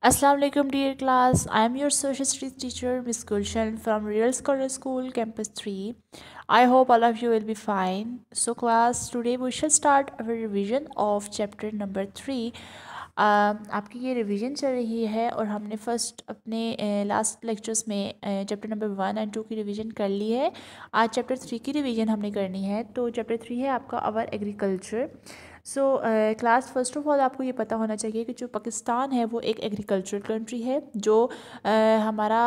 Assalamu alaikum dear class. I am your social studies teacher Miss Gulshan from Real Scholar School Campus 3. I hope all of you will be fine. So class, today we shall start our revision of chapter number 3. आपकी ये revision चल रही है और हमने first अपने last lectures में chapter number 1 and 2 की रिवीजन कर ली है। आज चैप्टर 3 की रिवीजन हमने करनी है। तो चैप्टर 3 है आपका our agriculture. So class first of all आपको ये पता होना चाहिए कि जो पाकिस्तान है वो एक एग्रीकल्चरल कंट्री है। जो हमारा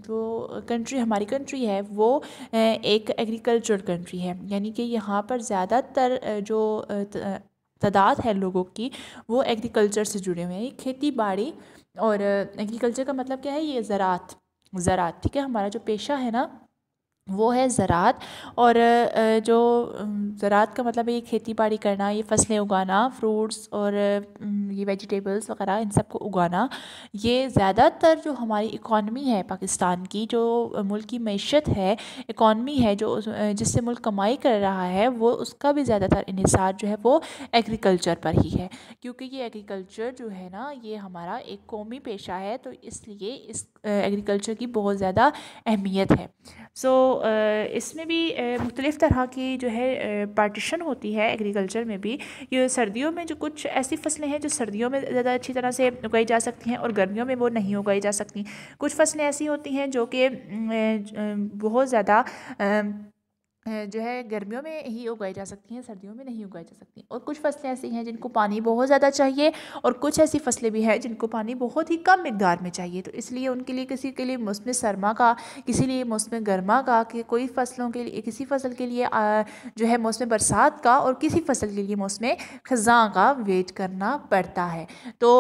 जो कंट्री हमारी कंट्री है वो एक एग्रीकल्चरल कंट्री है, यानी कि यहाँ पर ज़्यादातर जो तादाद है लोगों की वो एग्रीकल्चर से जुड़े हुए हैं। खेती बाड़ी और एग्रीकल्चर का मतलब क्या है, ये ज़रात ठीक है। हमारा जो पेशा है ना वो है ज़रात। और जो ज़रात का मतलब है ये खेती बाड़ी करना, ये फसलें उगाना, फ्रूट्स और ये वेजिटेबल्स वगैरह इन सब को उगाना। ये ज़्यादातर जो हमारी इकॉनमी है पाकिस्तान की, जो मुल्क की मैशत है, इकॉनमी है, जो जिससे मुल्क कमाई कर रहा है, वो उसका भी ज़्यादातर इन्हिसार जो है वो एग्रीकल्चर पर ही है। क्योंकि ये एग्रीकल्चर जो है ना ये हमारा एक कौमी पेशा है, तो इसलिए इस एग्रीकल्चर की बहुत ज़्यादा अहमियत है। सो इसमें भी मुख्तलिफ़ तरह की जो है पार्टीशन होती है एग्रीकल्चर में भी। ये सर्दियों में जो कुछ ऐसी फसलें हैं जो सर्दियों में ज़्यादा अच्छी तरह से उगाई जा सकती हैं और गर्मियों में वो नहीं उगाई जा सकती। कुछ फसलें ऐसी होती हैं जो कि बहुत ज़्यादा जो है गर्मियों में ही उगाई जा सकती हैं, सर्दियों में नहीं उगाई जा सकती। और कुछ फसलें ऐसी हैं जिनको पानी बहुत ज़्यादा चाहिए और कुछ ऐसी फसलें भी हैं जिनको पानी बहुत ही कम मिकदार में चाहिए। तो इसलिए उनके लिए किसी के लिए मौसम सरमा का, किसी लिए मौसम गर्मा का, कि कोई फसलों के लिए, किसी फसल के लिए जो है मौसम बरसात का और किसी फसल के लिए मौसम ख़ज़ां का वेट करना पड़ता है। तो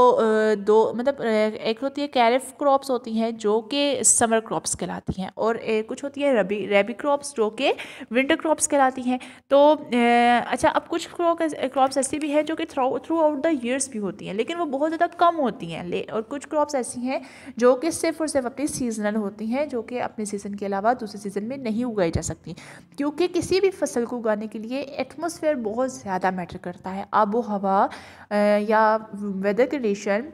दो मतलब एक होती है कैरिफ क्रॉप्स होती हैं जो कि समर क्रॉप्स कहलाती हैं, और कुछ होती है रबी क्रॉप्स जो कि विंटर क्रॉप्स कहलाती हैं। तो अच्छा, अब कुछ क्रॉप्स ऐसी भी हैं जो कि थ्रू आउट द ईयर्स भी होती हैं, लेकिन वो बहुत ज़्यादा कम होती हैं। और कुछ क्रॉप्स ऐसी हैं जो कि सिर्फ और सिर्फ अपनी सीजनल होती हैं, जो कि अपने सीज़न के अलावा दूसरे सीज़न में नहीं उगाई जा सकती। क्योंकि किसी भी फसल को उगाने के लिए एटमॉस्फेयर बहुत ज़्यादा मैटर करता है। आबो हवा या वेदर कंडीशन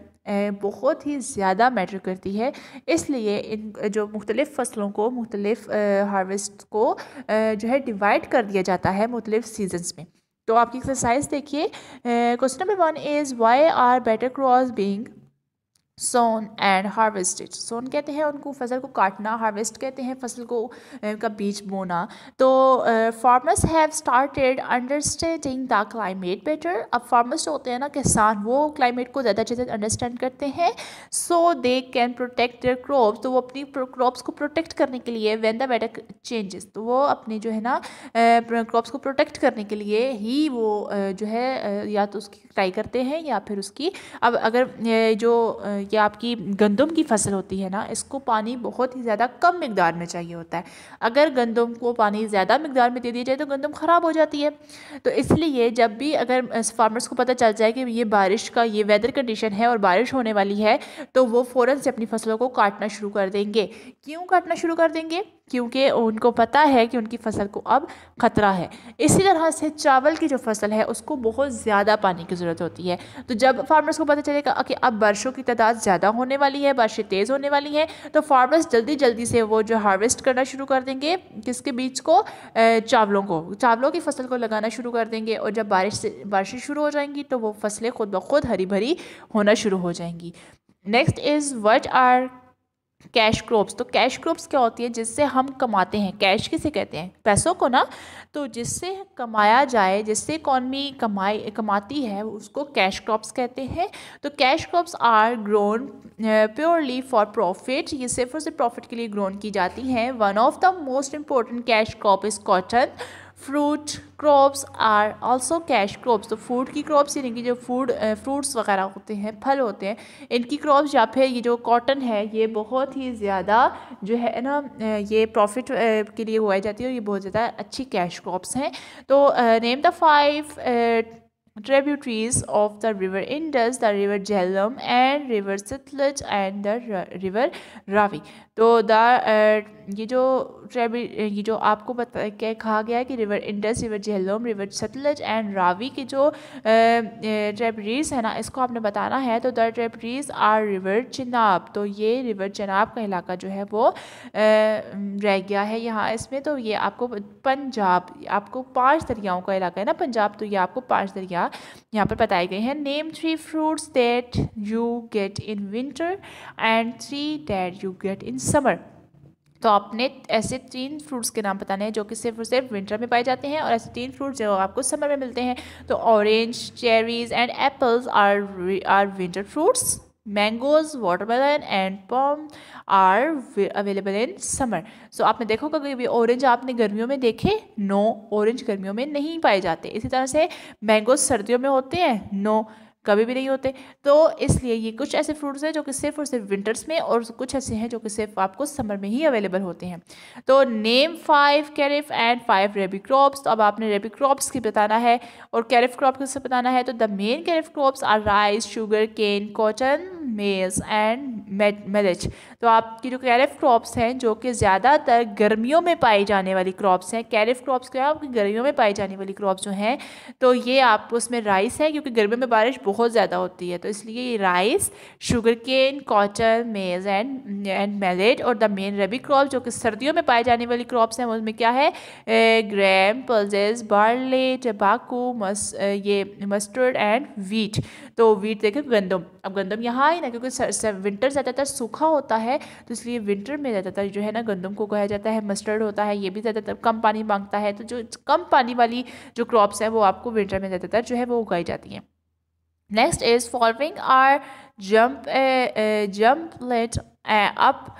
बहुत ही ज़्यादा मैटर करती है। इसलिए इन जो मुख्तलिफ़ फसलों को, मुख्तलिफ़ हार्वेस्ट को जो है डिवाइड कर दिया जाता है मुख्तलिफ़ सीजन्स में। तो आपकी एक्सरसाइज देखिए। Question number 1 is why are better crops being sown and harvested. Sown कहते हैं उनको फसल को काटना, हार्वेस्ट कहते हैं फसल को का बीज बोना। तो farmers have started understanding the climate better. अब फार्मर्स जो होते हैं ना, किसान, वो क्लाइमेट को ज़्यादा अच्छे से अंडरस्टैंड करते हैं। So they can protect their crops. तो वो अपनी क्रॉप्स को प्रोटेक्ट करने के लिए व्हेन द वेदर चेंजेस, तो वो अपनी जो है ना क्रॉप्स को प्रोटेक्ट करने के लिए ही वो जो है या तो उसकी कटाई करते हैं या फिर उसकी, अब अगर जो ये आपकी गंदम की फसल होती है ना, इसको पानी बहुत ही ज़्यादा कम मिकदार में चाहिए होता है। अगर गंदम को पानी ज़्यादा मिकदार में दे दिया जाए तो गंदम ख़राब हो जाती है। तो इसलिए जब भी अगर फार्मर्स को पता चल जाए कि ये बारिश का ये वेदर कंडीशन है और बारिश होने वाली है, तो वो फ़ौरन से अपनी फसलों को काटना शुरू कर देंगे। क्यों काटना शुरू कर देंगे? क्योंकि उनको पता है कि उनकी फसल को अब ख़तरा है। इसी तरह से चावल की जो फसल है उसको बहुत ज़्यादा पानी की ज़रूरत होती है। तो जब फार्मर्स को पता चलेगा कि अब बारिशों की तादाद ज़्यादा होने वाली है, बारिशें तेज़ होने वाली हैं, तो फार्मर्स जल्दी जल्दी से वो जो हार्वेस्ट करना शुरू कर देंगे, किसके बीज को, चावलों की फसल को लगाना शुरू कर देंगे। और जब बारिशें शुरू हो जाएंगी तो वो फसलें खुद ब खुद हरी भरी होना शुरू हो जाएंगी। Next is what are cash crops. तो कैश क्रॉप्स क्या होती है? जिससे हम कमाते हैं। कैश किसे कहते हैं? पैसों को ना। तो जिससे कमाया जाए, जिससे इकॉनमी कमाती है, उसको कैश क्रॉप्स कहते हैं। तो cash crops are grown purely for profit. ये सिर्फ और सिर्फ प्रॉफिट के लिए ग्रोन की जाती हैं। One of the most important cash crop is cotton. Fruit crops are also cash crops. तो फूड की क्रॉप्स यानी कि जो फ्रूट्स वगैरह होते हैं, फल होते हैं, इनकी क्रॉप्स या फिर ये जो कॉटन है, ये बहुत ही ज़्यादा जो है ना ये प्रॉफिट के लिए उगाई जाती है और ये बहुत ज़्यादा अच्छी कैश क्रॉप्स हैं। तो name the 5 tributaries of the river Indus, the river Jhelum and river Satluj and the river Ravi. तो ये जो आपको कहा गया है कि river Indus, river Jhelum, river Sutlej and Ravi के जो ट्रिब्यूटरीज है ना, इसको आपने बताना है। तो the tributaries are river Chenab, तो ये रिवर चिनाब का इलाका जो है वो रह गया है यहाँ इसमें। तो ये आपको पंजाब, आपको 5 दरियाओं का इलाका है ना पंजाब, तो ये आपको 5 दरिया यहाँ पर बताए गए हैं। Name 3 fruits that you get in winter and 3 that you get in summer. तो आपने ऐसे 3 फ्रूट्स के नाम बताने हैं जो कि सिर्फ और सिर्फ विंटर में पाए जाते हैं, और ऐसे 3 फ्रूट्स जो आपको समर में मिलते हैं। तो orange, cherries and apples are winter fruits. Mangoes, watermelon and palm are available in summer. So आपने देखो कभी ऑरेंज आपने गर्मियों में देखे? नो, ऑरेंज गर्मियों में नहीं पाए जाते। इसी तरह से मैंगोज सर्दियों में होते हैं? नो, कभी भी नहीं होते। तो इसलिए ये कुछ ऐसे फ्रूट्स हैं जो कि सिर्फ और सिर्फ विंटर्स में, और कुछ ऐसे हैं जो कि सिर्फ आपको समर में ही अवेलेबल होते हैं। तो नेम 5 कैरिफ एंड 5 रेबी क्रॉप्स। तो अब आपने रेबी क्रॉप्स की बताना है और कैरिफ क्रॉप किससे बताना है। तो the main kharif crops are rice, sugarcane, cotton, maize and millet. तो आपकी जो कैरिफ क्रॉप्स हैं जो कि ज़्यादातर गर्मियों में पाई जाने वाली क्रॉप्स हैं। कैरिफ क्रॉप्स क्या है? आपकी गर्मियों में पाई जाने वाली क्रॉप्स जो हैं, तो ये आप उसमें राइस है, क्योंकि गर्मियों में बारिश बहुत ज़्यादा होती है, तो इसलिए ये rice, sugarcane, cotton, maize and millet. और द मेन रबी क्रॉप जो कि सर्दियों में पाई जाने वाली क्रॉप्स हैं, उसमें क्या है? ग्राम, पल्सेस, बार्ले, टबाकू, ये मस्टर्ड एंड वीट। तो वीट देखें, गंदम। अब गंदम यहाँ है ना, क्योंकि विंटर ज़्यादातर सूखा होता है, तो इसलिए विंटर में ज़्यादातर जो है ना गंदम को उगाया जाता है। मस्टर्ड होता है, ये भी ज़्यादातर कम पानी मांगता है, तो जो कम पानी वाली जो क्रॉप्स हैं वो आपको विंटर में ज़्यादातर जो है वो उगाई जाती हैं। Next is following are jumbled up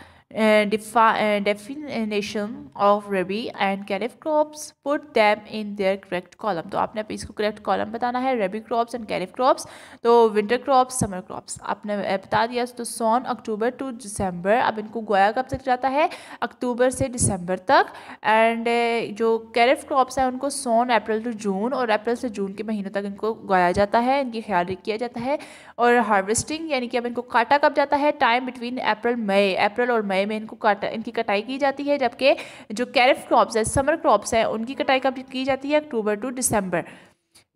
definition of rabi and kharif crops, put them in their correct column। तो आपने इसको करेक्ट कॉलम बताना है। रबी क्रॉप्स एंड कैरिफ क्रॉप्स, तो विंटर क्रॉप्स, समर क्रॉप्स आपने बता दिया। तो सॉन अक्टूबर टू दिसंबर। अब इनको उगाया कब तक जाता है? अक्टूबर से दिसंबर तक। एंड जो कैरिफ क्रॉप्स हैं उनको सॉन अप्रैल टू जून, और अप्रैल से जून के महीनों तक इनको उगाया जाता है, इनकी ख्याल किया जाता है। और हार्वेस्टिंग यानी कि अब इनको काटा कब जाता है? टाइम बिटवीन अप्रैल और मई में इनकी कटाई की जाती है। जबकि जो कैरिफ क्रॉप्स है, समर क्रॉप्स है, उनकी कटाई कब की जाती है? October to December.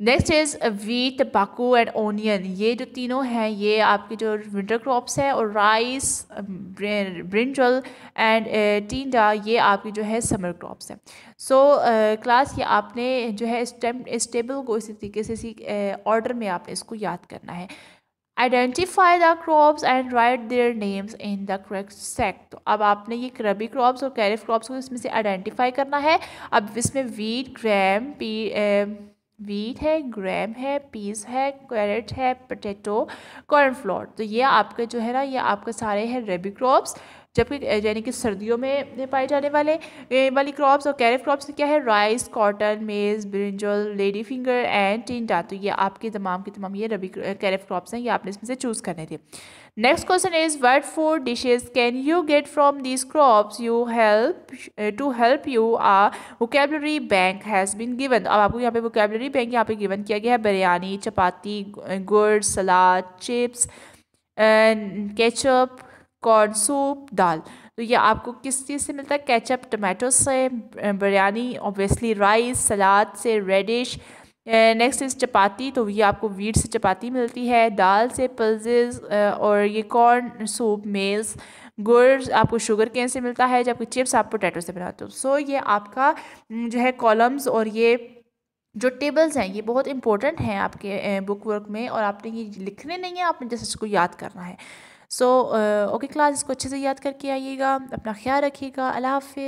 Next is wheat, तंबाकू एंड ओनियन। ये जो तीनों हैं ये आपकी जो विंटर क्रॉप्स है, और राइस, ब्रिंजल एंड टिंडा ये आपकी जो है समर क्रॉप्स हैं। सो क्लास ये आपने जो है इस टेबल को इसी तरीके से इसी ऑर्डर में आपने इसको याद करना है। Identify the crops and right their names in the correct sect. तो अब आपने ये रबी क्रॉप्स और कैरिफ क्रॉप्स को इसमें से आइडेंटिफाई करना है। अब इसमें वीट है, ग्राम है, पीस है, कैरेट है, पोटैटो, कॉर्नफ्लोर। तो ये आपके जो है ना, ये आपके सारे हैं रबी क्रॉप्स, जबकि यानी कि सर्दियों में पाए जाने वाली क्रॉप्स। और कैरिफ क्रॉप्स में क्या है? राइस, कॉटन, मेज, ब्रिंजल, लेडी फिंगर एंड टिंडा। तो ये आपके तमाम की तमाम ये रबी कैरिफ क्रॉप्स हैं, ये आपने इसमें से चूज़ करने थे। Next question is what 4 dishes can you get from these crops to help you a vocabulary bank has been given. अब आपको यहाँ पे वोकेबलरी बैंक यहाँ पे गिवन किया गया है। बिरयानी, चपाती, गुड़, सलाद, चिप्स, केचप, कॉर्न सूप, दाल। तो ये आपको किस चीज़ से मिलता है? केचप टमाटो से, बिरयानी ऑब्वियसली राइस, सलाद से रेडिश। नेक्स्ट इज चपाती, तो ये आपको वीट से चपाती मिलती है। दाल से पल्सेस, और ये कॉर्न सूप मेज। गुड़ आपको शुगर केन से मिलता है, जबकि चिप्स आप पोटैटो से बनाते हो। सो ये आपका जो है कॉलम्स और ये जो टेबल्स हैं ये बहुत इंपॉर्टेंट हैं आपके बुक वर्क में, और आपने ये लिखने नहीं है, आपने जैसे इसको याद करना है। सो ओके क्लास, इसको अच्छे से याद करके आइएगा। अपना ख्याल रखिएगा। अल्लाह हाफ़िज़।